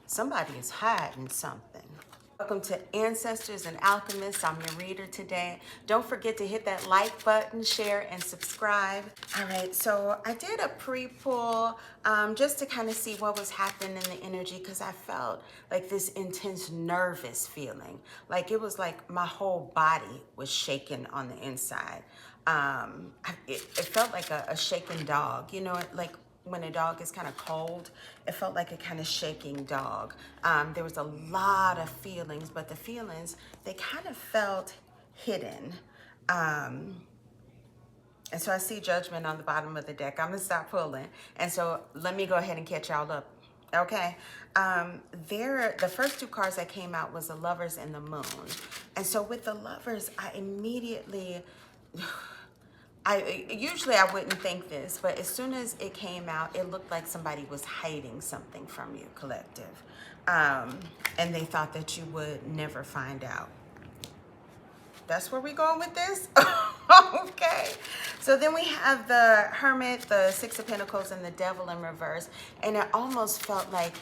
Somebody is hiding something. Welcome to Ancestors and Alchemists. I'm your reader today. Don't forget to hit that like button, share, and subscribe. All right, so I did a pre-pull just to kind of see what was happening in the energy because I felt like this intense nervous feeling. Like it was like my whole body was shaking on the inside. It felt like a shaking dog, you know, like when a dog is kind of cold, it felt like a kind of shaking dog. There was a lot of feelings, but the feelings, they kind of felt hidden. And so I see Judgment on the bottom of the deck. I'm gonna stop pulling. And so let me go ahead and catch y'all up. Okay. The first two cards that came out was the Lovers and the Moon. And so with the Lovers, I immediately, usually I wouldn't think this, but as soon as it came out, it looked like somebody was hiding something from you, collective. And they thought that you would never find out. That's where we're going with this? Okay. So then we have the Hermit, the Six of Pentacles, and the Devil in reverse. And it almost felt like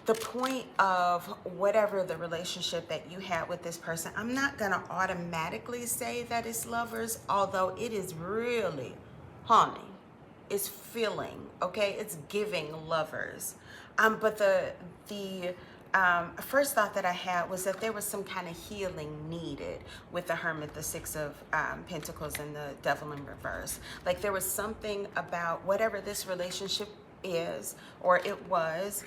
the point of whatever the relationship that you had with this person, I'm not going to automatically say that it's lovers, although it is really, honey, it's feeling, okay? It's giving lovers. But the first thought that I had was that there was some kind of healing needed with the Hermit, the Six of Pentacles, and the Devil in reverse. Like there was something about whatever this relationship is, or it was,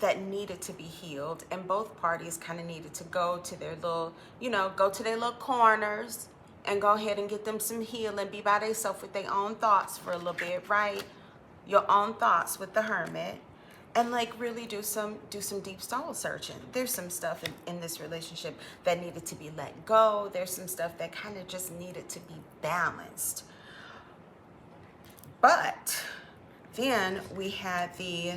that needed to be healed, and both parties kind of needed to go to their little, go to their little corners and go ahead and get them some healing, be by themselves with their own thoughts for a little bit, right? Your own thoughts with the Hermit, and like really do some deep soul searching. There's some stuff in this relationship that needed to be let go. There's some stuff that kind of just needed to be balanced. But then we had the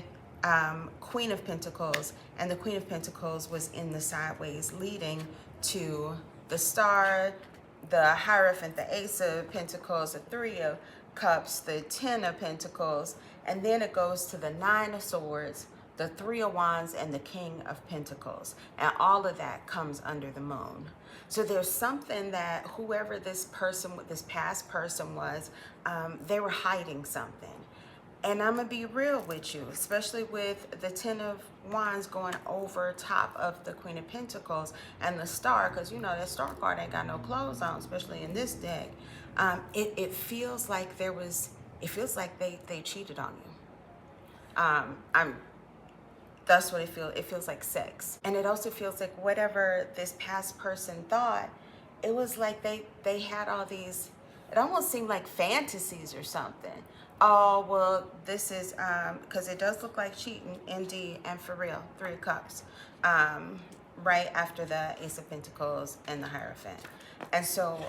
Queen of Pentacles, and the Queen of Pentacles was in the sideways, leading to the Star, the Hierophant, the Ace of Pentacles, the Three of Cups, the Ten of Pentacles, and then it goes to the Nine of Swords, the Three of Wands, and the King of Pentacles. And all of that comes under the moon. So there's something that whoever this person, this past person was, they were hiding something. And I'm going to be real with you, especially with the Ten of Wands going over top of the Queen of Pentacles and the Star, because you know that Star card ain't got no clothes on, especially in this deck. It feels like they cheated on you. That's what it feels. It feels like sex. And it also feels like whatever this past person thought, it was like they had all these, it almost seemed like fantasies or something. Oh, well, this is, because it does look like cheating, indeed, and for real, Three of Cups, right after the Ace of Pentacles and the Hierophant. And so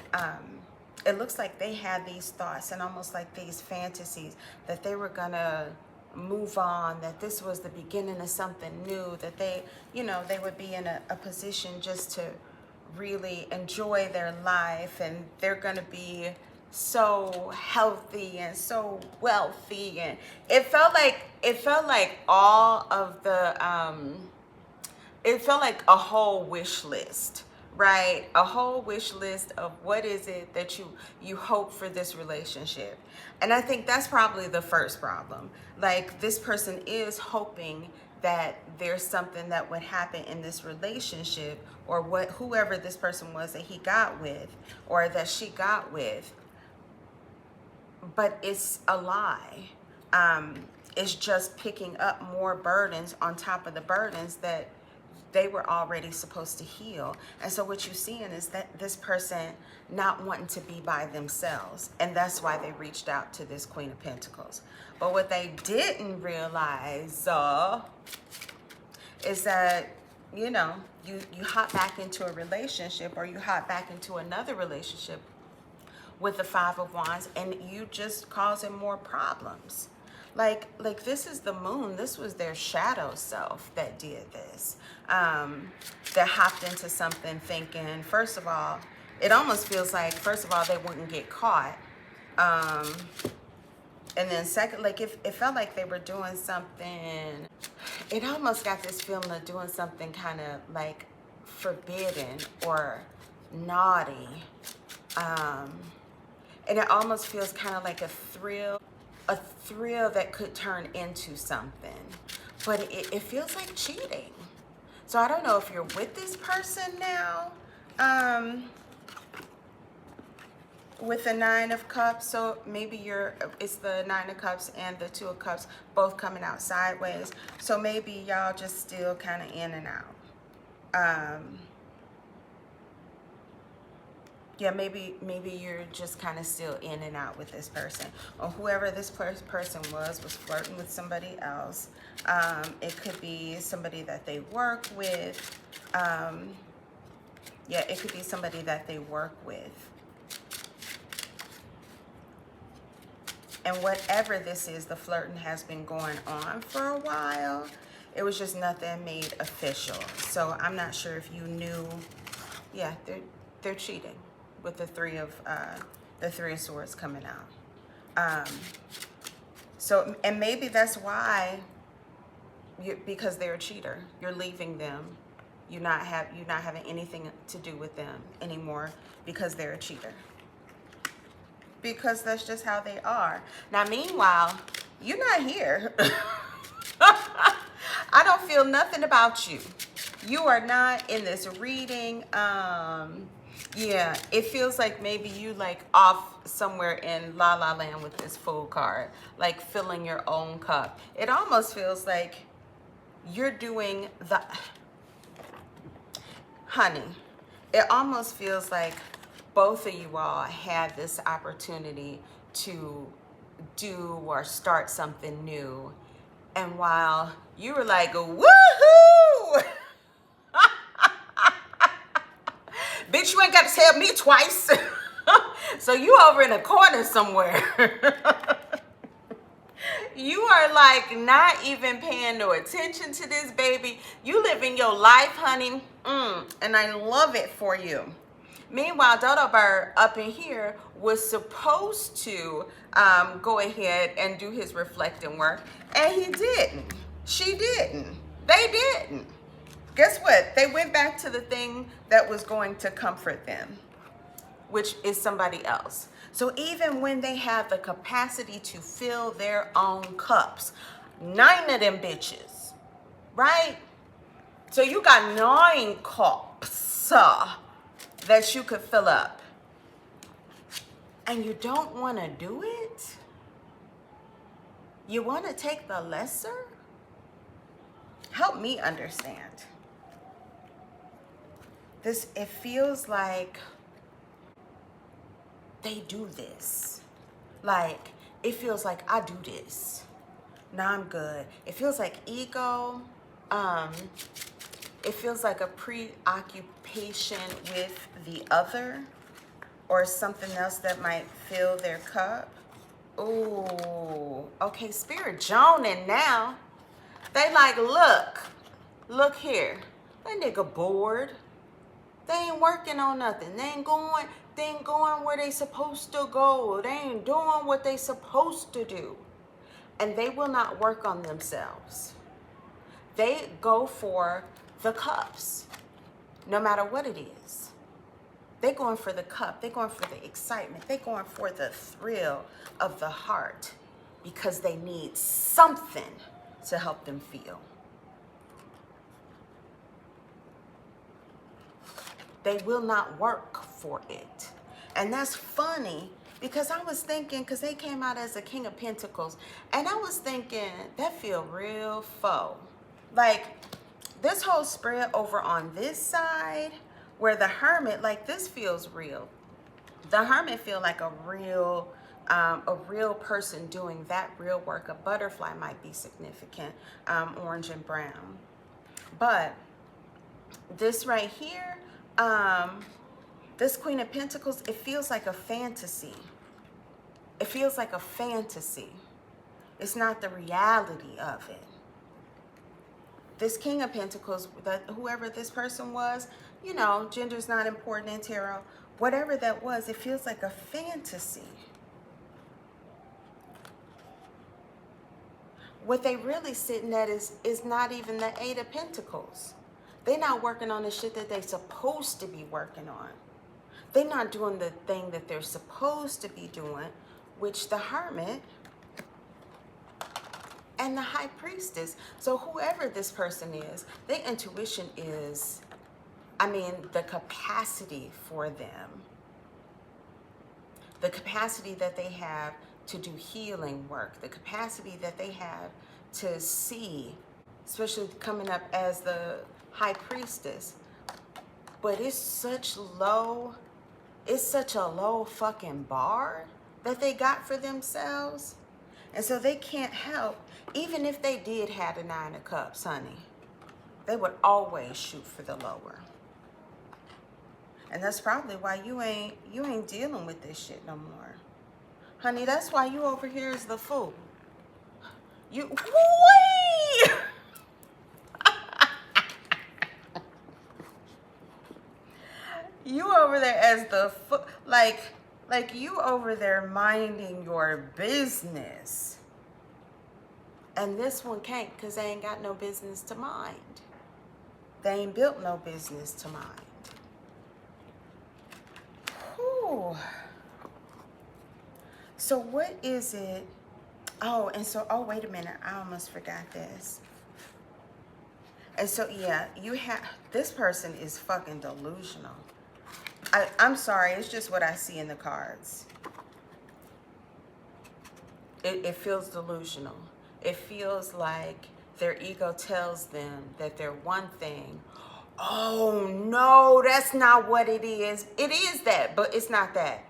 it looks like they had these thoughts and almost like these fantasies that they were gonna move on, that this was the beginning of something new, that they would be in a position just to really enjoy their life, and they're gonna be so healthy and so wealthy. And it felt like all of the it felt like a whole wish list, right? A whole wish list of what is it that you hope for this relationship. And I think that's probably the first problem. Like this person is hoping that there's something that would happen in this relationship, or whoever this person was that he got with or that she got with. But it's a lie. It's just picking up more burdens on top of the burdens that they were already supposed to heal. And so what you're seeing is that this person not wanting to be by themselves. And that's why they reached out to this Queen of Pentacles. But what they didn't realize is that, you hop back into a relationship, or you hop back into another relationship with the Five of Wands, and you just causing more problems. Like this is the moon. This was their shadow self that did this. That hopped into something thinking, first of all, it almost feels like, first of all, they wouldn't get caught. And then second, like it felt like they were doing something. It almost got this feeling of doing something kind of like forbidden or naughty. And it almost feels kind of like a thrill that could turn into something. But it feels like cheating. So I don't know if you're with this person now, with the Nine of Cups. So maybe it's the Nine of Cups and the Two of Cups both coming out sideways. So maybe y'all just still kind of in and out. Yeah, maybe you're just kind of still in and out with this person. Or whoever this person was flirting with somebody else. It could be somebody that they work with. Yeah, it could be somebody that they work with. And whatever this is, the flirting has been going on for a while. It was just nothing made official. So I'm not sure if you knew. Yeah, they're cheating with the Three of Swords coming out. So, and maybe that's why, because they're a cheater, you're leaving them. You're not having anything to do with them anymore because they're a cheater. Because that's just how they are. Now, meanwhile, you're not here. I don't feel nothing about you. You are not in this reading. Yeah, it feels like maybe you like off somewhere in La La Land with this Fool card, like filling your own cup. It almost feels like you're doing the, honey, it almost feels like both of you all had this opportunity to do or start something new. And while you were like, woohoo! Bitch, you ain't got to tell me twice. So you over in a corner somewhere. You are like not even paying no attention to this, baby. You living your life, honey. And I love it for you. Meanwhile, Dodo Bird up in here was supposed to go ahead and do his reflecting work. And he didn't. She didn't. They didn't. Guess what? They went back to the thing that was going to comfort them, which is somebody else. So even when they have the capacity to fill their own cups, 9 of them bitches, right? So you got 9 cups that you could fill up. And you don't want to do it? You want to take the lesser? Help me understand. It feels like they do this. Like, it feels like I do this. Now I'm good. It feels like ego. It feels like a preoccupation with the other or something else that might fill their cup. Ooh, okay, Spirit joning now. They like, look here. That nigga bored. They ain't working on nothing. They ain't going where they supposed to go. They ain't doing what they supposed to do. And they will not work on themselves. They go for the cups, no matter what it is. They're going for the cup. They're going for the excitement. They're going for the thrill of the heart because they need something to help them feel. They will not work for it. And that's funny because I was thinking, because they came out as a King of Pentacles, and I was thinking, that feel real faux. Like, this whole spread over on this side, where the Hermit, like, this feels real. The Hermit feel like a real person doing that real work. A butterfly might be significant, orange and brown. But this right here, this Queen of Pentacles, it feels like a fantasy. It feels like a fantasy. It's not the reality of it. This King of Pentacles, whoever this person was, you know, gender's not important in tarot. Whatever that was, it feels like a fantasy. what they really sitting at is not even the Eight of Pentacles. They're not working on the shit that they're supposed to be working on. They're not doing the thing that they're supposed to be doing, which the Hermit and the High Priestess. So whoever this person is, their intuition is, I mean, the capacity for them, the capacity that they have to do healing work, the capacity that they have to see, especially coming up as the High Priestess. But it's such a low fucking bar that they got for themselves. And so they can't help, even if they did have the Nine of Cups, honey, they would always shoot for the lower. And that's probably why you ain't dealing with this shit no more. Honey, that's why you over here is the fool. You, wee! You over there as the fool, like you over there minding your business. And this one can't, because they ain't got no business to mind. They ain't built no business to mind. Whew. So what is it? Oh, and so, oh, wait a minute. I almost forgot this. And so, yeah, you have, this person is fucking delusional. I'm sorry. It's just what I see in the cards. It feels delusional. It feels like their ego tells them that they're one thing. Oh, no, that's not what it is. It is that, but it's not that.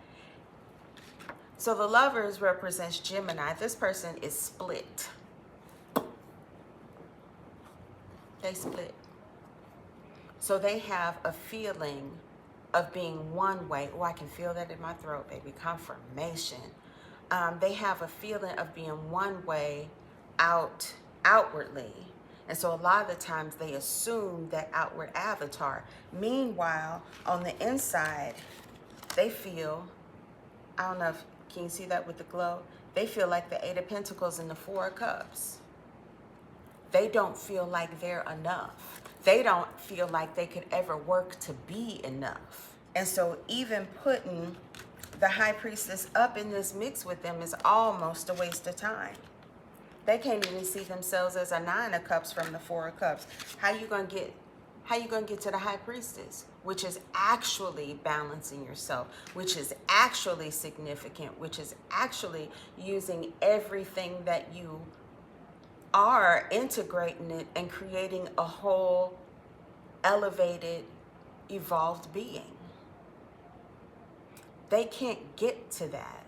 So the Lovers represents Gemini. This person is split. They split. So they have a feeling of being one way. Oh, I can feel that in my throat, baby. Confirmation. They have a feeling of being one way outwardly. And so a lot of the times they assume that outward avatar. Meanwhile, on the inside, they feel, I don't know if, can you see that with the glow? They feel like the Eight of Pentacles and the Four of Cups. They don't feel like they're enough. They don't feel like they could ever work to be enough. And so even putting the High Priestess up in this mix with them is almost a waste of time. They can't even see themselves as a Nine of Cups from the Four of Cups. How you gonna get to the High Priestess, which is actually balancing yourself, which is actually significant, which is actually using everything that you are, integrating it and creating a whole elevated, evolved being. They can't get to that.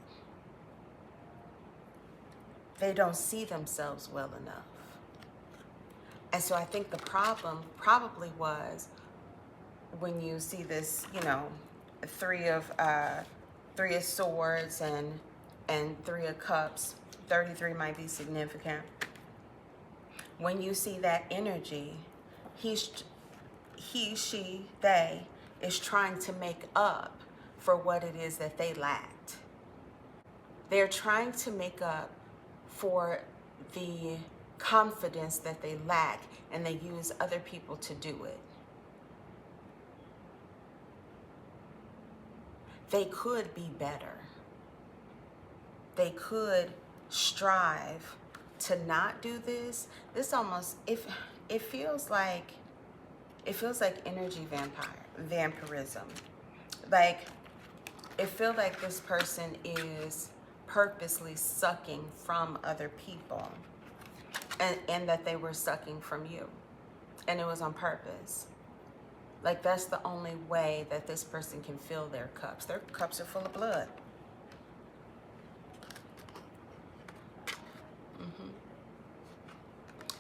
They don't see themselves well enough. And so I think the problem probably was when you see this, you know, three of Swords and Three of Cups. 33 might be significant. When you see that energy, he, she, they is trying to make up for what it is that they lacked. They're trying to make up for the confidence that they lack, and they use other people to do it. They could be better. They could strive to not do this. This almost, it feels like energy vampirism. Like, it feels like this person is purposely sucking from other people, and that they were sucking from you, and it was on purpose. Like, that's the only way that this person can fill their cups. Their cups are full of blood.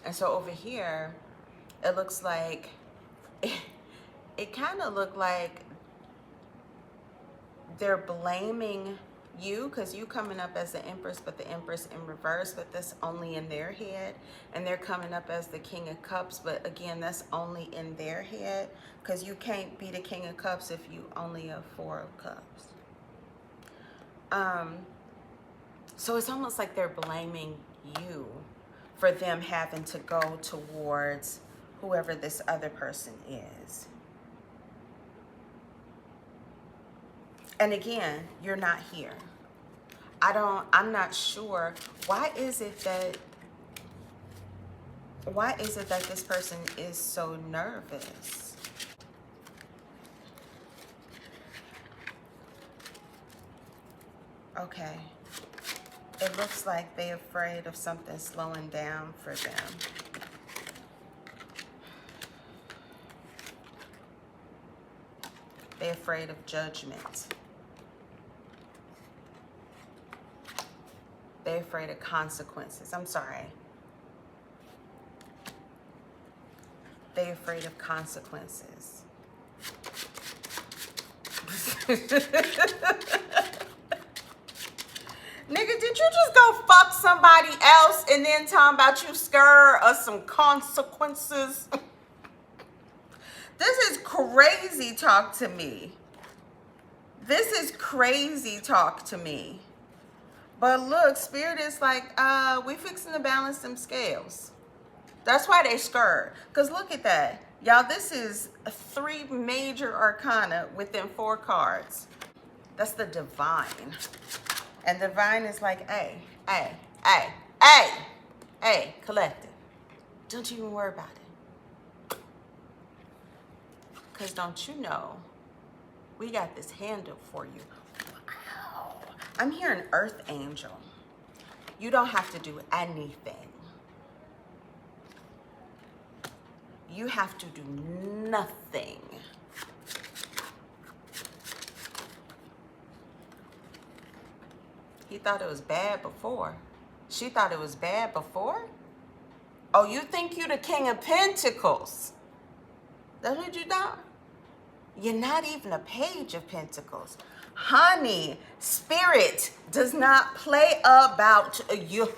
And so over here, it looks like, it kind of looked like they're blaming you, because you coming up as the Empress, but the Empress in reverse, but that's only in their head. And they're coming up as the King of Cups, but again, that's only in their head, because you can't be the King of Cups if you only have Four of Cups. So it's almost like they're blaming you for them having to go towards whoever this other person is. And again, you're not here. I'm not sure. Why is it that this person is so nervous? Okay. It looks like they're afraid of something slowing down for them. They're afraid of judgment. They're afraid of consequences. I'm sorry. They're afraid of consequences. Nigga, did you just go fuck somebody else and then talking about you scared of some consequences? This is crazy talk to me. This is crazy talk to me. But look, Spirit is like, we fixing to balance them scales. That's why they scared. Because look at that. Y'all, this is 3 major arcana within 4 cards. That's the Divine. And Divine is like, hey, collective. Don't even worry about it. Because don't you know, we got this handle for you. Wow. I'm hearing Earth Angel. You don't have to do anything. You have to do nothing. He thought it was bad before. She thought it was bad before? Oh, you think you the King of Pentacles? That's what you thought? You're not even a Page of Pentacles. Honey, Spirit does not play about you.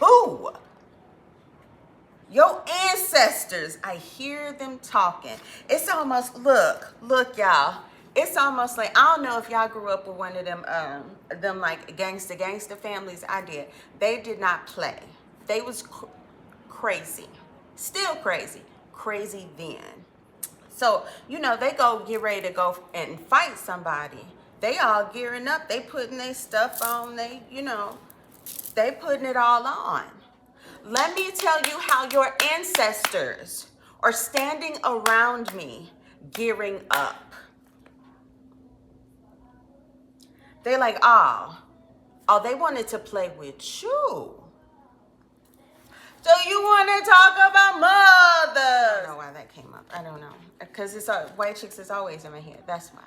Your ancestors, I hear them talking. It's almost, look, y'all. It's almost like, I don't know if y'all grew up with one of them like gangster families. I did. They did not play. They was crazy. Still crazy. Crazy then. So, you know, they go get ready to go and fight somebody. They all gearing up. They putting their stuff on. They, you know, they putting it all on. Let me tell you how your ancestors are standing around me gearing up. They're like, oh, they wanted to play with you. So you want to talk about mothers? I don't know why that came up. I don't know. Because it's white chicks is always in my head. That's why.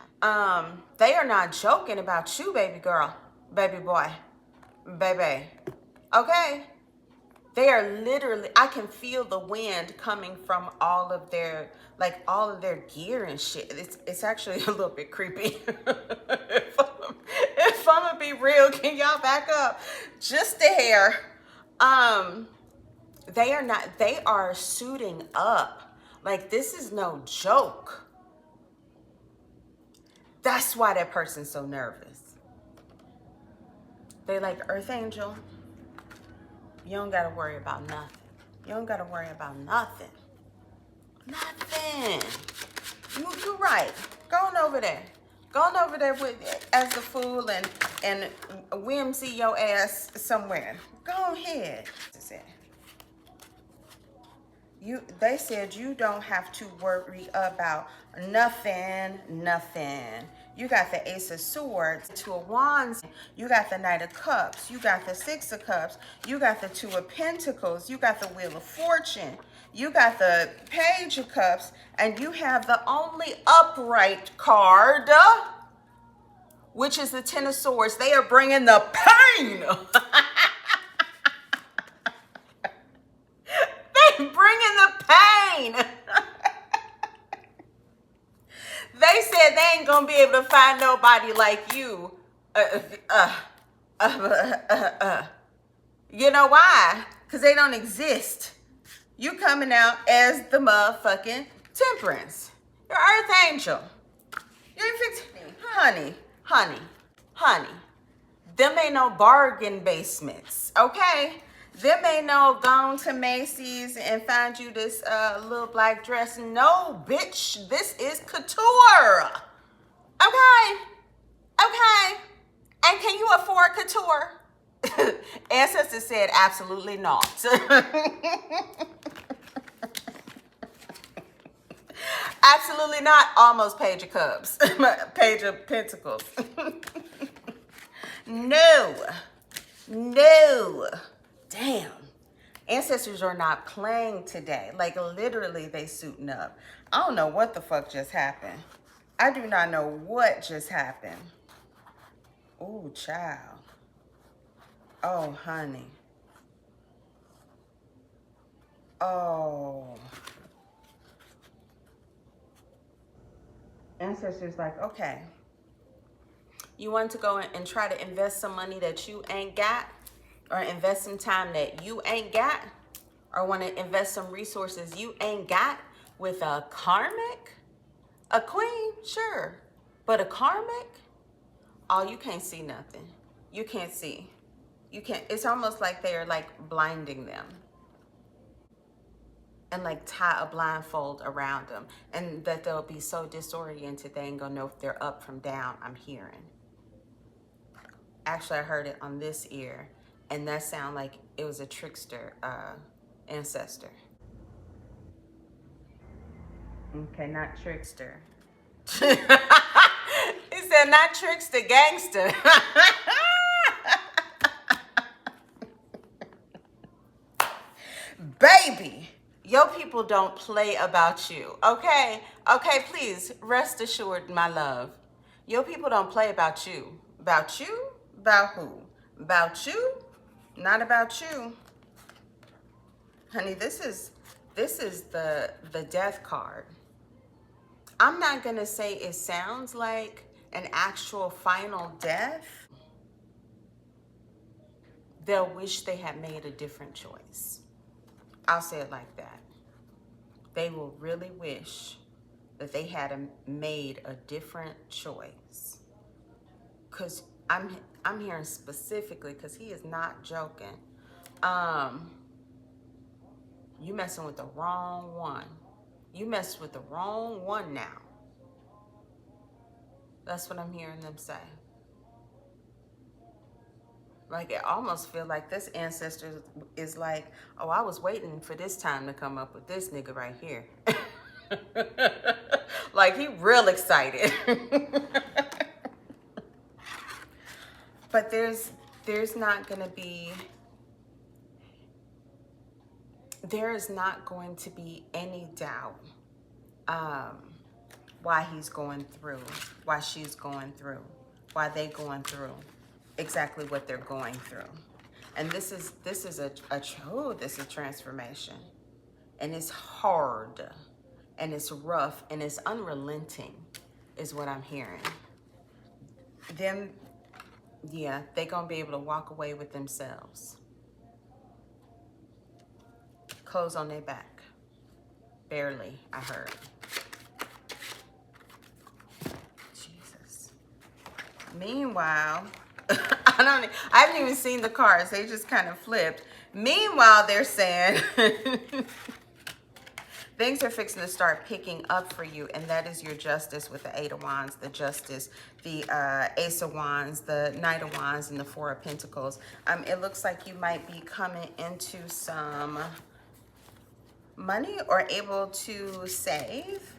They are not joking about you, baby girl, baby boy, baby. Okay? They are literally, I can feel the wind coming from all of their gear and shit. It's actually a little bit creepy. If I'm gonna be real, can y'all back up? Just a hair. They are suiting up. Like, this is no joke. That's why that person's so nervous. They like, Earth Angel, you don't gotta worry about nothing. You don't gotta worry about nothing. Nothing. You're right. Go on over there. Go on over there as a fool and whimsy your ass somewhere. Go ahead. They said you don't have to worry about nothing. You got the Ace of Swords, 2 of Wands, you got the Knight of Cups, you got the 6 of Cups, you got the 2 of Pentacles, you got the Wheel of Fortune, you got the Page of Cups, and you have the only upright card, which is the 10 of Swords. They are bringing the pain. They're bringing the pain. They said they ain't gonna be able to find nobody like you. You know why? Because they don't exist. You coming out as the motherfucking Temperance. You're Earth Angel. You ain't fixing me. Honey. Them ain't no bargain basements, okay? Them ain't no gone to Macy's and find you this little black dress. No, bitch, this is couture. Okay, okay. And can you afford couture? Ancestor said absolutely not. Absolutely not. Almost Page of Cups. Page of Pentacles. No. No. Damn. Ancestors are not playing today. Like, literally, they suiting up. I don't know what the fuck just happened. I do not know what just happened. Ooh, child. Oh, honey. Oh. Ancestors like, okay. You want to go and try to invest some money that you ain't got, or invest some time that you ain't got, or want to invest some resources you ain't got with a karmic? A queen, sure. But a karmic? Oh, you can't see nothing. You can't see. You can't. It's almost like they're like blinding them. And like tie a blindfold around them. And that they'll be so disoriented they ain't gonna know if they're up from down, I'm hearing. Actually, I heard it on this ear. And that sounded like it was a trickster ancestor. Okay, not trickster. He said not trickster, gangster. Baby, your people don't play about you, okay? Okay, please, rest assured, my love. Your people don't play about you. About you? About who? About you? Not about you. Honey, this is the death card. I'm not gonna say it sounds like an actual final death. They'll wish they had made a different choice. I'll say it like that. They will really wish that they had made a different choice. Cause I'm hearing specifically, cause he is not joking. You messing with the wrong one. You messed with the wrong one now. That's what I'm hearing them say. Like, it almost feel like this ancestor is like, oh, I was waiting for this time to come up with this nigga right here. Like, he real excited. But there's not gonna be, there is not going to be any doubt why he's going through, why she's going through, why they going through exactly what they're going through. And this is a transformation. And it's hard, and it's rough, and it's unrelenting, is what I'm hearing. Them, yeah, they gonna be able to walk away with themselves. Clothes on their back. Barely, I heard. Jesus. Meanwhile, I haven't even seen the cards. They just kind of flipped. Meanwhile, they're saying things are fixing to start picking up for you, and that is your justice with the Eight of Wands, the Justice, the Ace of Wands, the Knight of Wands, and the Four of Pentacles. It looks like you might be coming into some money or able to save.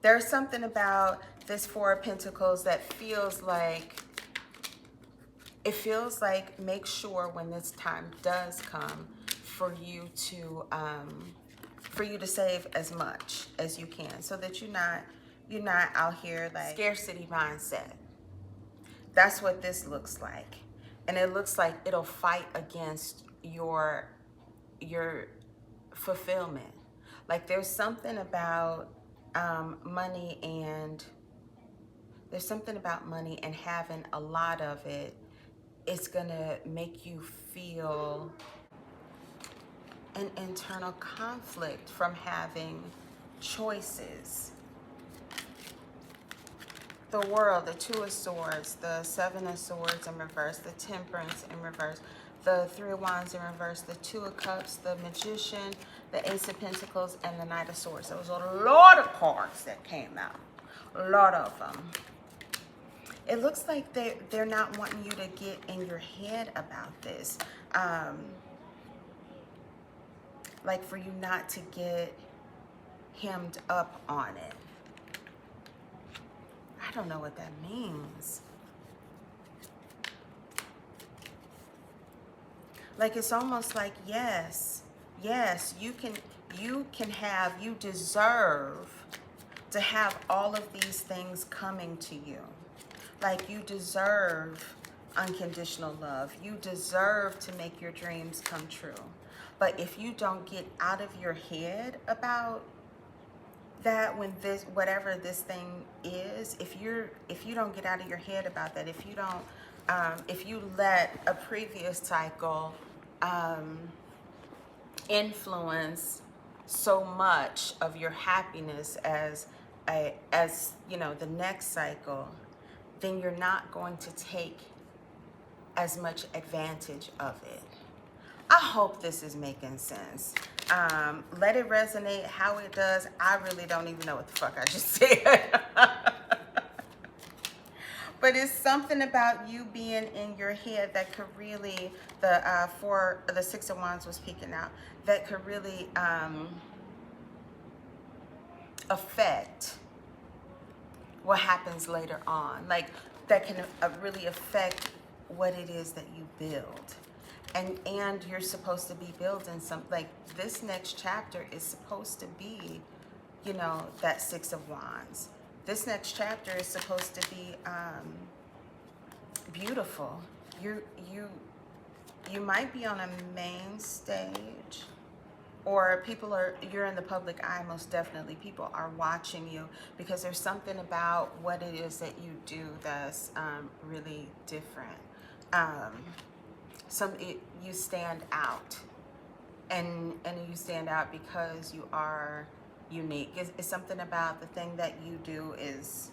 There's something about this Four of Pentacles that feels like, it feels like, make sure when this time does come for you to save as much as you can, so that you're not out here like scarcity mindset. That's what this looks like. And it looks like it'll fight against your fulfillment. Like, there's something about money, and there's something about money and having a lot of it. It's gonna make you feel an internal conflict from having choices. The World, the Two of Swords, the Seven of Swords in reverse, the Temperance in reverse, the Three of Wands in reverse, the Two of Cups, the Magician, the Ace of Pentacles, and the Knight of Swords. There was a lot of cards that came out. A lot of them. It looks like they're not wanting you to get in your head about this. Like for you not to get hemmed up on it. I don't know what that means. Like it's almost like, yes, you deserve to have all of these things coming to you. Like you deserve unconditional love. You deserve to make your dreams come true. But if you don't get out of your head about that, when this, whatever this thing is, if you don't get out of your head about that, if you don't, if you let a previous cycle influence so much of your happiness as you know, the next cycle, then you're not going to take as much advantage of it. I hope this is making sense. Let it resonate how it does. I really don't even know what the fuck I just said. But it's something about you being in your head that could really, the Six of Wands was peeking out, that could really affect what happens later on. Like that can really affect what it is that you build. And you're supposed to be building something. Like this next chapter is supposed to be, you know, that Six of Wands. This next chapter is supposed to be beautiful. You might be on a main stage, or you're in the public eye. Most definitely people are watching you, because there's something about what it is that you do that's really different. You stand out, and you stand out because you are unique. It's something about the thing that you do is,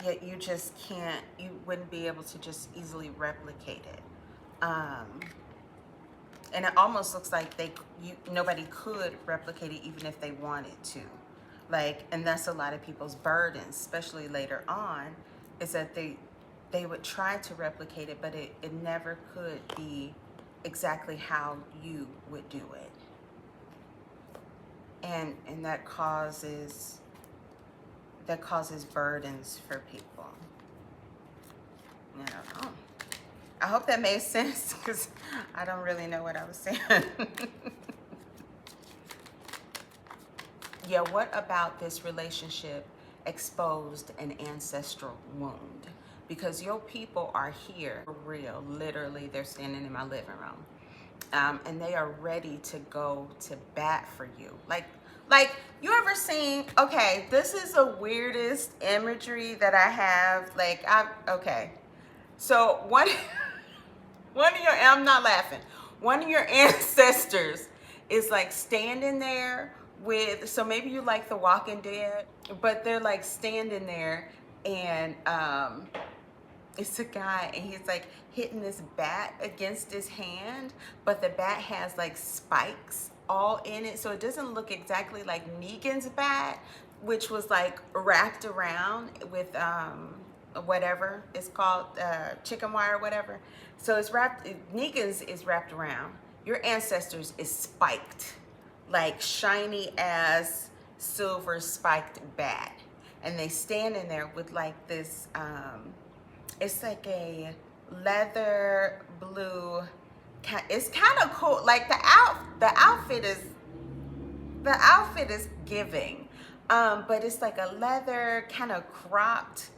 yet you just can't, you wouldn't be able to just easily replicate it. And it almost looks like nobody could replicate it even if they wanted to. Like, and that's a lot of people's burdens, especially later on, is that they would try to replicate it, but it never could be exactly how you would do it. And that causes burdens for people. I don't know. I hope that made sense, because I don't really know what I was saying. Yeah, what about this relationship exposed an ancestral wound? Because your people are here for real. Literally, they're standing in my living room. And they are ready to go to bat for you. Like you ever seen, okay, this is the weirdest imagery that I have. Okay. So one of your, I'm not laughing. One of your ancestors is like standing there with, so maybe you like The Walking Dead, but they're like standing there, and it's a guy, and he's like hitting this bat against his hand, but the bat has like spikes all in it, so it doesn't look exactly like Negan's bat, which was like wrapped around with whatever it's called, chicken wire or whatever. So it's wrapped, Negan's is wrapped around. Your ancestors is spiked, like shiny as silver spiked bat, and they stand in there with like this it's like a leather blue, it's kind of cool. Like the outfit is giving, but it's like a leather kind of cropped,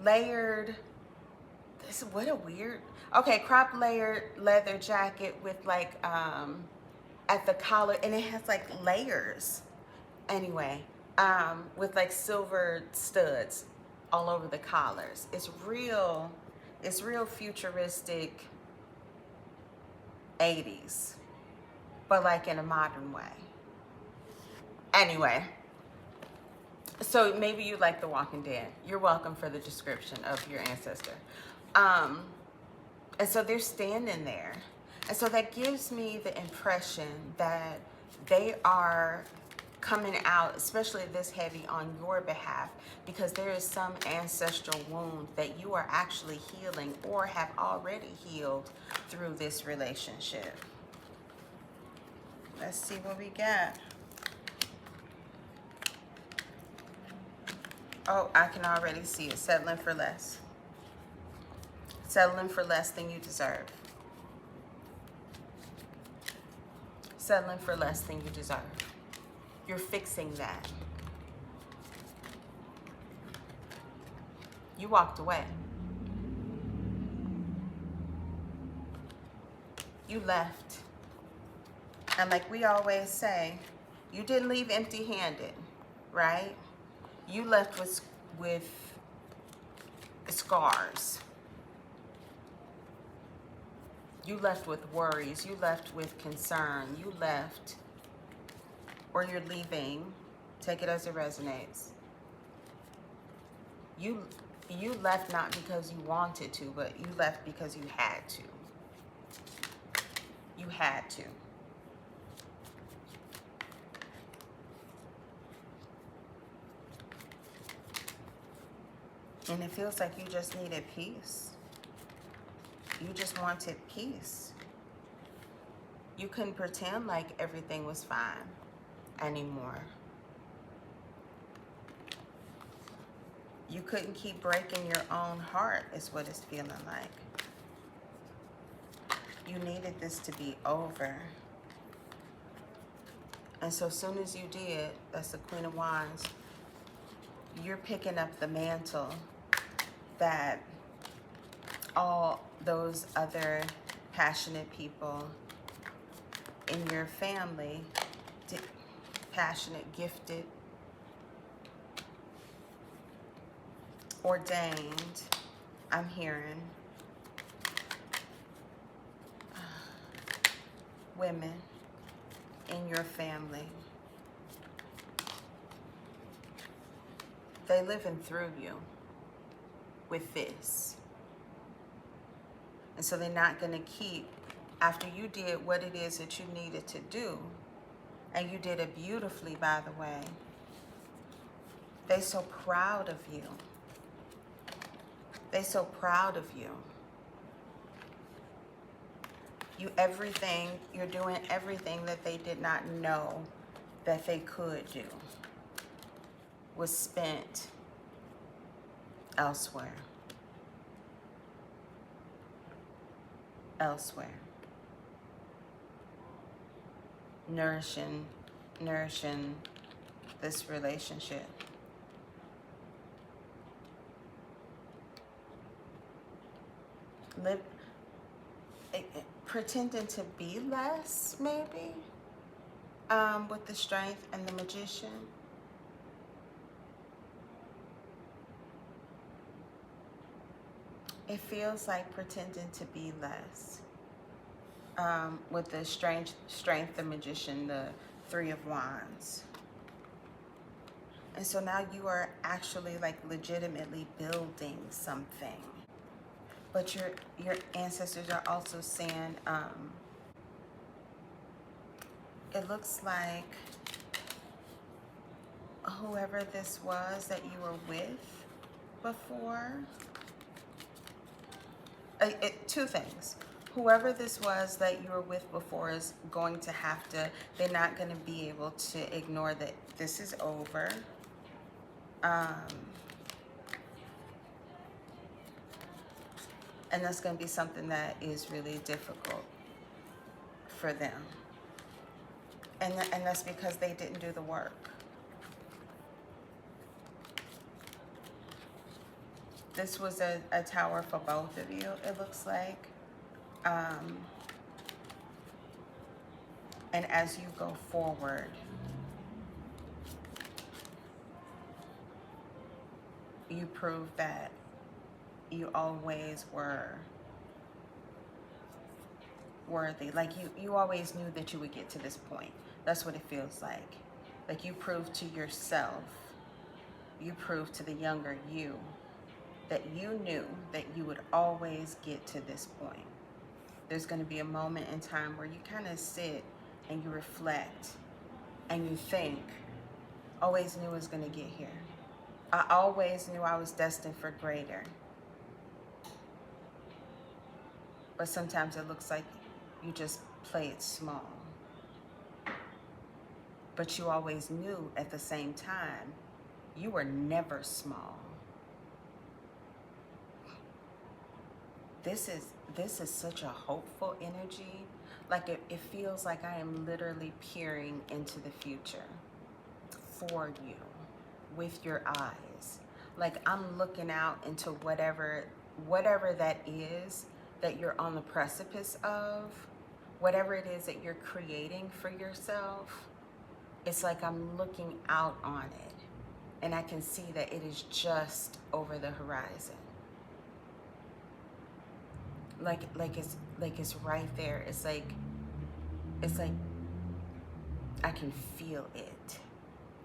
layered, what a weird, okay, cropped layered leather jacket with like at the collar, and it has like layers anyway, with like silver studs all over the collars. It's real futuristic 80s, but like in a modern way. Anyway, so maybe you like The Walking Dead. You're welcome for the description of your ancestor. And so they're standing there. And so that gives me the impression that they are coming out, especially this heavy, on your behalf, because there is some ancestral wound that you are actually healing or have already healed through this relationship. Let's see what we got. Oh, I can already see it. Settling for less. Settling for less than you deserve. Settling for less than you deserve. You're fixing that. You walked away. You left. And like we always say, you didn't leave empty-handed, right? You left with scars. You left with worries. You left with concern. You left, or you're leaving. Take it as it resonates. You left not because you wanted to, but you left because you had to. You had to. And it feels like you just needed peace. You just wanted peace. You couldn't pretend like everything was fine anymore. You couldn't keep breaking your own heart, is what it's feeling like. You needed this to be over. And so as soon as you did, that's the Queen of Wands, you're picking up the mantle that all those other passionate people in your family, passionate, gifted, ordained, I'm hearing, women in your family, they living through you with this. And so they're not going to keep, after you did what it is that you needed to do, and you did it beautifully, by the way, they're so proud of you. They're so proud of you. You're doing everything that they did not know that they could do was spent elsewhere. Elsewhere. Nourishing this relationship. Pretending to be less, maybe, with the Strength and the Magician. It feels like pretending to be less. With the Strength, the Magician, the Three of Wands. And so now you are actually like legitimately building something. But your ancestors are also saying, it looks like whoever this was that you were with before, two things. Whoever this was that you were with before is going to have to, they're not going to be able to ignore that this is over. And that's going to be something that is really difficult for them. And that's because they didn't do the work. This was a tower for both of you, it looks like. And as you go forward, you prove that you always were worthy. Like you always knew that you would get to this point. That's what it feels like. Like you proved to yourself, you proved to the younger you that you knew that you would always get to this point. There's going to be a moment in time where you kind of sit and you reflect and you think, always knew it was going to get here. I always knew I was destined for greater. But sometimes it looks like you just play it small. But you always knew at the same time, you were never small. This is such a hopeful energy. Like it feels like I am literally peering into the future for you with your eyes. Like I'm looking out into whatever that is that you're on the precipice of, whatever it is that you're creating for yourself. It's like I'm looking out on it and I can see that it is just over the horizon. Like it's right there. It's like I can feel it.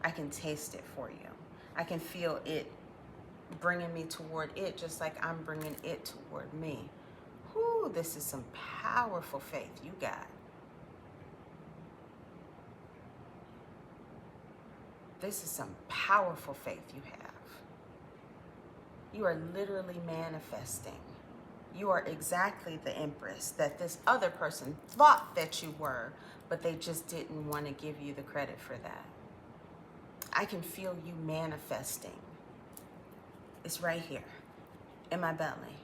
I can taste it for you. I can feel it bringing me toward it, just like I'm bringing it toward me. Whoo, this is some powerful faith you got. This is some powerful faith you have. You are literally manifesting. You are exactly the Empress that this other person thought that you were, but they just didn't want to give you the credit for that. I can feel you manifesting. It's right here in my belly.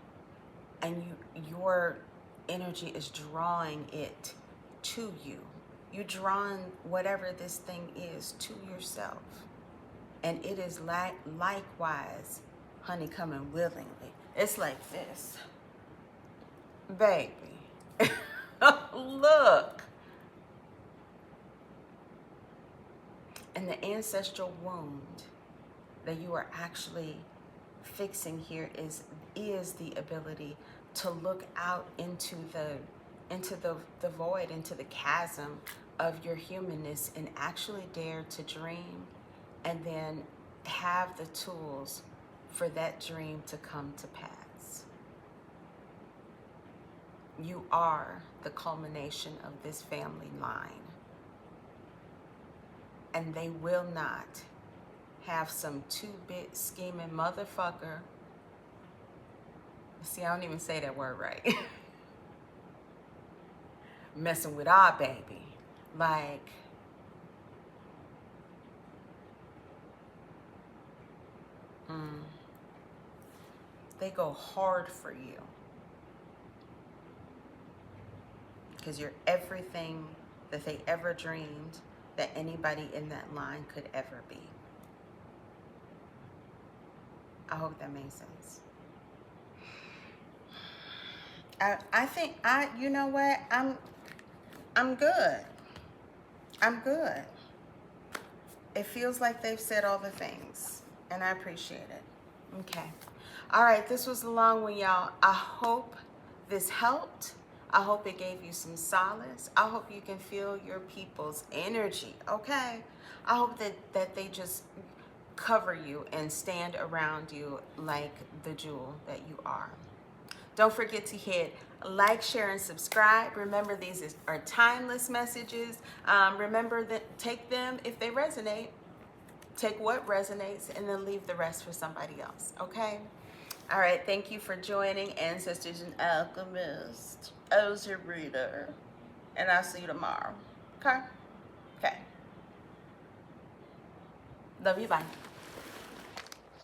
And your energy is drawing it to you. You're drawing whatever this thing is to yourself. And it is likewise, honey, coming willingly. It's like this. Baby, look. And the ancestral wound that you are actually fixing here is the ability to look out into the void, into the chasm of your humanness and actually dare to dream and then have the tools for that dream to come to pass. You are the culmination of this family line. And they will not have some two-bit scheming motherfucker. See, I don't even say that word right. Messing with our baby. Like, they go hard for you. Because you're everything that they ever dreamed that anybody in that line could ever be. I hope that makes sense. I think you know what? I'm good. I'm good. It feels like they've said all the things, and I appreciate it. Okay. All right, this was a long one, y'all. I hope this helped. I hope it gave you some solace. I hope you can feel your people's energy, okay? I hope that they just cover you and stand around you like the jewel that you are. Don't forget to hit like, share, and subscribe. Remember, these are timeless messages. Remember that take them if they resonate. Take what resonates and then leave the rest for somebody else, okay? All right, thank you for joining Ancestors and Alchemists. I was your reader, and I'll see you tomorrow, okay? Okay. Love you, bye.